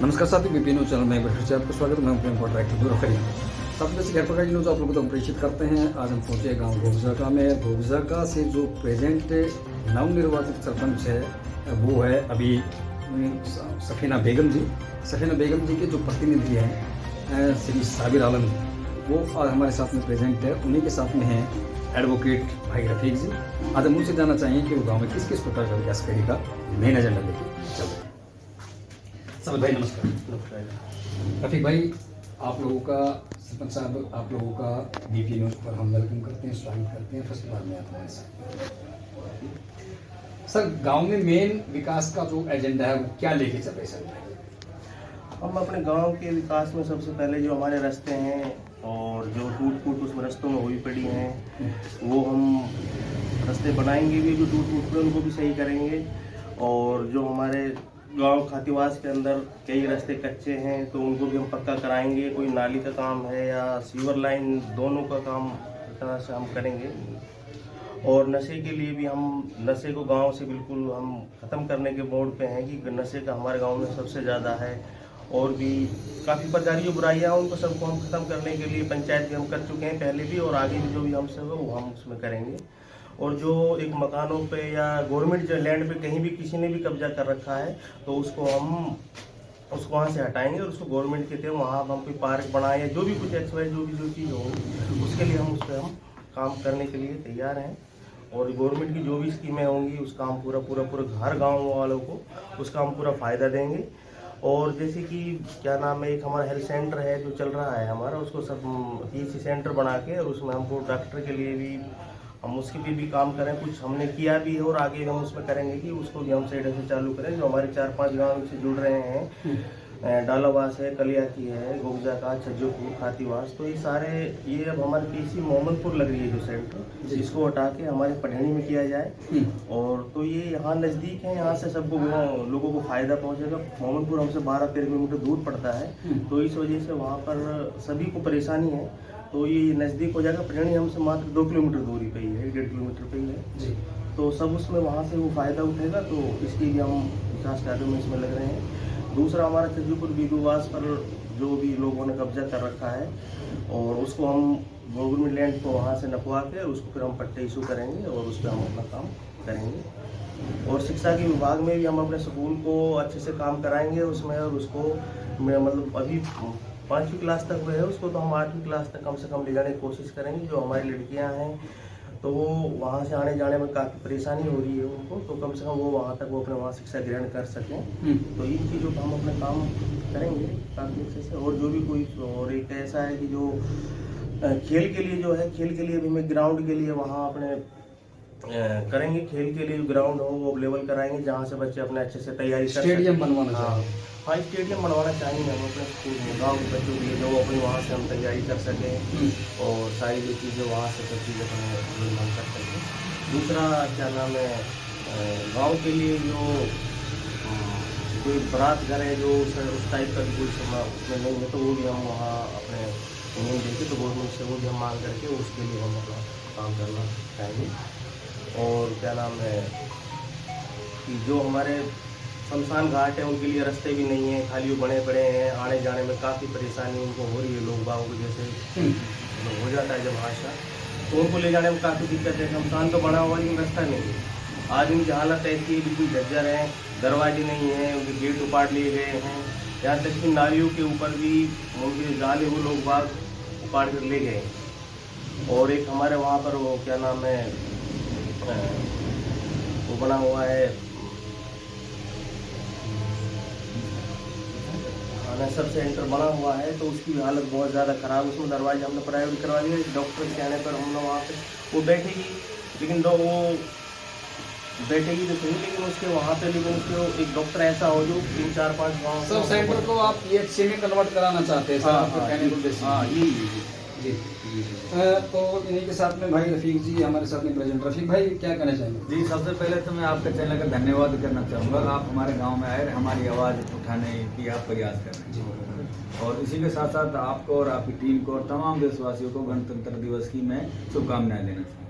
नमस्कार साथियों, BP news channel में एक बार फिर से आपका स्वागत है। मैं प्रेम रिपोर्टर एक्टिव ब्यूरो खरीद साथियों, जैसे घर पर न्यूज आप लोगों को हम प्रेषित करते हैं। आज हम पहुंचे गांव घोगजाका में। घोगजाका से जो प्रेजेंट नवनिर्वाचित सरपंच है वो है अभी सफीना बेगम जी। सफीना बेगम जी के जो प्रतिनिधि हैं श्री साबिर आलम, वो आज हमारे साथ में प्रेजेंट है। उन्हीं के साथ में है एडवोकेट भाई रफीक जी। आज हम उनसे जानना चाहिए कि वो गाँव में किस किस प्रकार का विकास करेगा, मेन एजेंडा लेके चल रहे हैं। सब भाई नमस्कार। रफीक भाई, आप लोगों का सरपंच साहब, आप लोगों का बीपी न्यूज पर हम वेलकम करते हैं, स्वागत करते हैं। फर्स्ट बार में आप हमारे साथ सर, गांव में मेन विकास का जो एजेंडा है वो क्या लेके चल रहे सर? हम अपने गांव के विकास में सबसे पहले जो हमारे रास्ते हैं और जो टूट फूट उस रास्तों में हुई पड़ी हैं वो हम रास्ते बनाएंगे भी, जो टूट फूट पड़े उनको भी सही करेंगे। और जो हमारे गांव खातीवास के अंदर कई रास्ते कच्चे हैं तो उनको भी हम पक्का कराएंगे। कोई नाली का काम है या सीवर लाइन, दोनों का काम इस तरह से हम करेंगे। और नशे के लिए भी हम नशे को गांव से बिल्कुल हम ख़त्म करने के मोड पे हैं कि नशे का हमारे गांव में सबसे ज़्यादा है। और भी काफ़ी प्रकार की जो बुराइयाँ हैं उनको सबको हम ख़त्म करने के लिए पंचायत भी हम कर चुके हैं पहले भी, और आगे भी जो भी हमसे होगा वो हम उसमें करेंगे। और जो एक मकानों पे या गवर्नमेंट जो लैंड पे कहीं भी किसी ने भी कब्जा कर रखा है तो उसको हम वहाँ से हटाएंगे और उसको गवर्नमेंट के तहत वहाँ हम कोई पार्क बनाएं या जो भी कुछ एक्सवाइज जो चीज़ होगी उसके लिए हम उस पर हम काम करने के लिए तैयार हैं। और गवर्नमेंट की जो भी स्कीमें होंगी उसका हम पूरा हर गाँव वालों को उसका हम पूरा फ़ायदा देंगे। और जैसे कि क्या नाम है, एक हमारा हेल्थ सेंटर है जो चल रहा है हमारा, उसको सब पीएचसी सेंटर बना के और उसमें हमको डॉक्टर के लिए भी हम उसके भी काम करें। कुछ हमने किया भी है और आगे हम उसमें करेंगे कि उसको भी हम साइड से चालू करें। जो हमारे 4-5 गाँव से जुड़ रहे हैं, डालावास है, कलियाकी है, घोगजाका, छज्जोपुर, खातीवास, तो ये सारे ये अब हमारे पीसी मोहम्मदपुर लग रही है जो सेंटर, इसको हटा के हमारे पढ़नी में किया जाए। और तो ये यहाँ नज़दीक है, यहाँ से सबको लोगों को फ़ायदा पहुँचेगा। मोहम्मदपुर हमसे 12-13 किलोमीटर दूर पड़ता है, तो इस वजह से वहाँ पर सभी को परेशानी है। तो ये नज़दीक हो जाएगा। पढ़नी हमसे मात्र 2 किलोमीटर दूरी पे ही है, 1.5 किलोमीटर पे ही है जी। तो सब उसमें वहाँ से वो फ़ायदा उठेगा, तो इसके लिए हम विकास कार्यों में इसमें लग रहे हैं। दूसरा हमारा छज्जोपुर बीडूवास पर जो भी लोगों ने कब्जा कर रखा है और उसको हम गवर्नमेंट लैंड को वहाँ से नपवा के उसको फिर हम पट्टे इशू करेंगे और उस पर हम अपना काम करेंगे। और शिक्षा के विभाग में भी हम अपने स्कूल को अच्छे से काम कराएंगे उसमें, और उसको मतलब अभी 5वीं क्लास तक हुए है, उसको तो हम 8वीं क्लास तक कम से कम ले जाने की कोशिश करेंगे। जो हमारी लड़कियां हैं तो वो वहाँ से आने जाने में काफ़ी परेशानी हो रही है उनको, तो कम से कम वो वहाँ तक वो अपने वहाँ शिक्षा ग्रहण कर सकें। तो इन चीज़ों का हम अपने काम करेंगे काफ़ी अच्छे से। और जो भी कोई, और एक ऐसा है कि जो खेल के लिए जो है, खेल के लिए भी हमें ग्राउंड के लिए वहाँ अपने करेंगे। खेल के लिए जो ग्राउंड हो वो लेवल कराएंगे जहाँ से बच्चे अपने अच्छे से तैयारी कर स्टेडियम बनवाना चाहिए। हाँ, स्टेडियम बनवाना चाहेंगे हम अपने स्कूल में, गाँव के बच्चों के लिए, जो अपनी वहाँ से हम तैयारी कर सकें और सारी जो चीज़ें वहाँ से सब चीज़ें अपने हम कर सकें। दूसरा क्या नाम है, गाँव के लिए जो कोई बारात घर है जो उस टाइप का भी कोई उसमें नहीं है तो वो भी हम वहाँ अपने नहीं देखे तो गवर्नमेंट से वो भी हम मांग करके उसके लिए हम अपना काम करना चाहेंगे। और क्या नाम है कि जो हमारे शमशान घाट है उनके लिए रास्ते भी नहीं है, खाली वो बने पड़े हैं, आने जाने में काफ़ी परेशानी उनको हो रही है। लोग बागों को जैसे हो जाता है जब हादसा, तो उनको ले जाने में काफ़ी दिक्कत है। शमशान तो बना हुआ लेकिन रास्ता नहीं है। आज उनकी हालत ऐसी है, बिल्कुल झज्जर है, दरवाजे नहीं हैं, उनके गेट उपाड़ लिए गए हैं। यहाँ तक कि नालियों के ऊपर भी उनके जाले वो लोग बाग उपाड़ कर ले गए। और एक हमारे वहाँ पर वो क्या नाम है, वो बना हुआ है सब सेंटर बना हुआ है, तो उसकी हालत बहुत ज़्यादा ख़राब। उसमें दरवाजे हमने प्राइवेट करवा दिए, डॉक्टर के कहने पर हमने वहाँ पे वो बैठेगी, लेकिन वो बैठेगी तो सही, लेकिन उसके वहाँ पे लेकिन उसके एक डॉक्टर ऐसा हो जो 3-4-5 गाँव सब सेंटर को आप पीएचसी में कन्वर्ट कराना चाहते हैं सर? आपके कहने को जैसे जी। तो इन्हीं के साथ में भाई रफीक जी हमारे साथ में प्रेजेंट। रफीक भाई क्या कहना चाहेंगे? जी, सबसे पहले तो मैं आपके चैनल का धन्यवाद करना चाहूँगा। आप हमारे गांव में आए, हमारी आवाज़ उठाने की आप प्रयास कर रहे हैं। और इसी के साथ साथ आपको और आपकी टीम को और तमाम देशवासियों को गणतंत्र दिवस की मैं शुभकामनाएं देना चाहूँगा।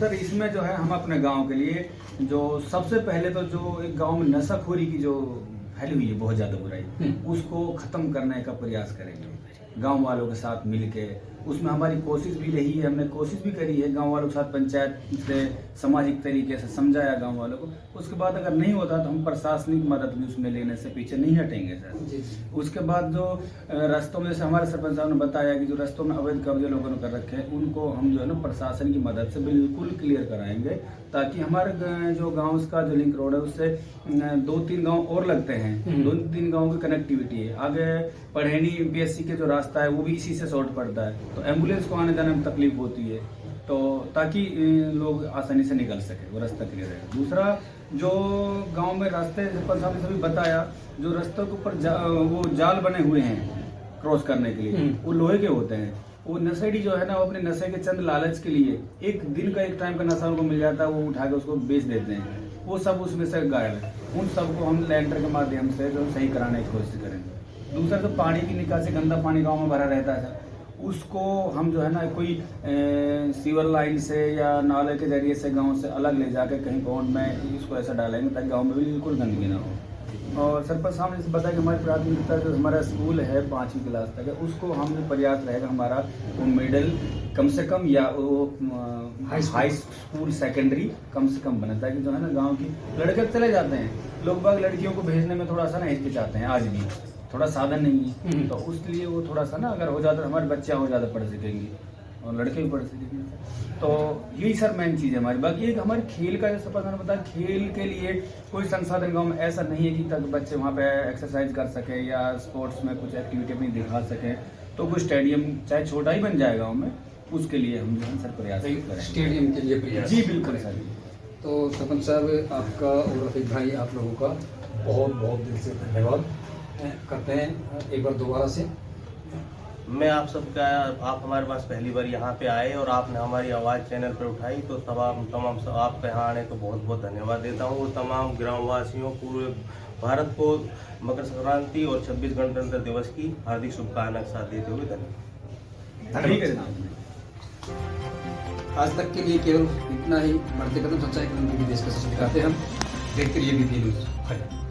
सर इसमें जो है हम अपने गाँव के लिए जो सबसे पहले तो जो एक गाँव में नशाखोरी की जो फैली हुई है बहुत ज़्यादा बुराई, उसको ख़त्म करने का प्रयास करेंगे गांव वालों के साथ मिलके। उसमें हमारी कोशिश भी रही है, हमने कोशिश भी करी है गांव वालों के साथ, पंचायत से सामाजिक तरीके से समझाया गांव वालों को। उसके बाद अगर नहीं होता तो हम प्रशासनिक मदद भी उसमें लेने से पीछे नहीं हटेंगे सर। उसके बाद जो रास्तों में, जैसे हमारे सरपंच साहब ने बताया कि जो रास्तों में अवैध कब्जे लोगों ने कर रखे हैं, उनको हम जो है ना प्रशासन की मदद से बिल्कुल क्लियर कराएंगे, ताकि हमारे जो गाँव का जो लिंक रोड है उससे 2-3 गाँव और लगते हैं, 2-3 गाँव की कनेक्टिविटी है। आगे पढ़ेनी BSC के जो रास्ता है वो भी इसी से शॉर्ट पड़ता है, तो एम्बुलेंस को आने जाने में तकलीफ होती है, तो ताकि लोग आसानी से निकल सके, वो रास्ता क्लियर है। दूसरा, जो गांव में रास्ते सरपंच साहब ने सभी बताया, जो रास्ते के ऊपर वो जाल बने हुए हैं क्रॉस करने के लिए, वो लोहे के होते हैं। वो नशेड़ी जो है ना, वो अपने नशे के चंद लालच के लिए एक दिन का, एक टाइम का नशा उनको मिल जाता है, वो उठा के उसको बेच देते हैं, वो सब उसमें से गायब है। उन सबको हम लैंडर के माध्यम से जो सही कराने की कोशिश करेंगे। दूसरा, जो पानी की निकासी, गंदा पानी गाँव में भरा रहता है, उसको हम जो है ना कोई सीवर लाइन से या नाले के जरिए से गांव से अलग ले जाके कहीं पौंड में इसको ऐसा डालेंगे ताकि गांव में बिल्कुल गंदगी ना हो। और सरपंच साहब ने बताया कि हमारी प्राथमिकता जो हमारा स्कूल है 5वीं क्लास तक है, उसको हम प्रयास रहेगा हमारा वो मिडिल कम से कम, या वो हाई स्कूल सेकेंडरी कम से कम बने, ताकि जो है ना गाँव की लड़के चले जाते हैं, लोग बाग लड़कियों को भेजने में थोड़ा सा ना हिचकिचाते हैं, आज भी थोड़ा साधन नहीं है, तो उसलिए वो थोड़ा सा ना अगर हो जाता, हमारे बच्चे और ज़्यादा पढ़ सकेंगे और लड़के भी पढ़ सकेंगे। तो यही सर मेन चीज़ है हमारी। बाकी एक हमारे खेल का, जैसे पता नहीं बताया, खेल के लिए कोई संसाधन गांव में ऐसा नहीं है कि तक बच्चे वहाँ पे एक्सरसाइज कर सके या स्पोर्ट्स में कुछ एक्टिविटी अपनी दिखा सकें, तो कोई स्टेडियम चाहे छोटा ही बन जाए गाँव में, उसके लिए हम जो है सर प्रयास करें, स्टेडियम के लिए प्रयास। जी बिल्कुल सर। तो सरपंच साहब, आपका और रफीक भाई, आप लोगों का बहुत बहुत दिल से धन्यवाद करते हैं एक बार दोबारा से। मैं आप सबका, आप हमारे पास पहली बार यहाँ पे आए और आपने हमारी आवाज़ चैनल पर उठाई, तो तमाम आपके यहाँ आने को बहुत बहुत धन्यवाद देता हूँ। और तमाम ग्रामवासियों, पूरे भारत को मकर संक्रांति और 26 गणतंत्र दिवस की हार्दिक शुभकामनाएं के साथ देते हुए धन्यवाद। ठीक है जनाब। आज तक के लिए केवल इतना ही। बढ़ते कदम, सच्चाई कदम, देश का सच दिखाते हम। देखते रहिए BP न्यूज़।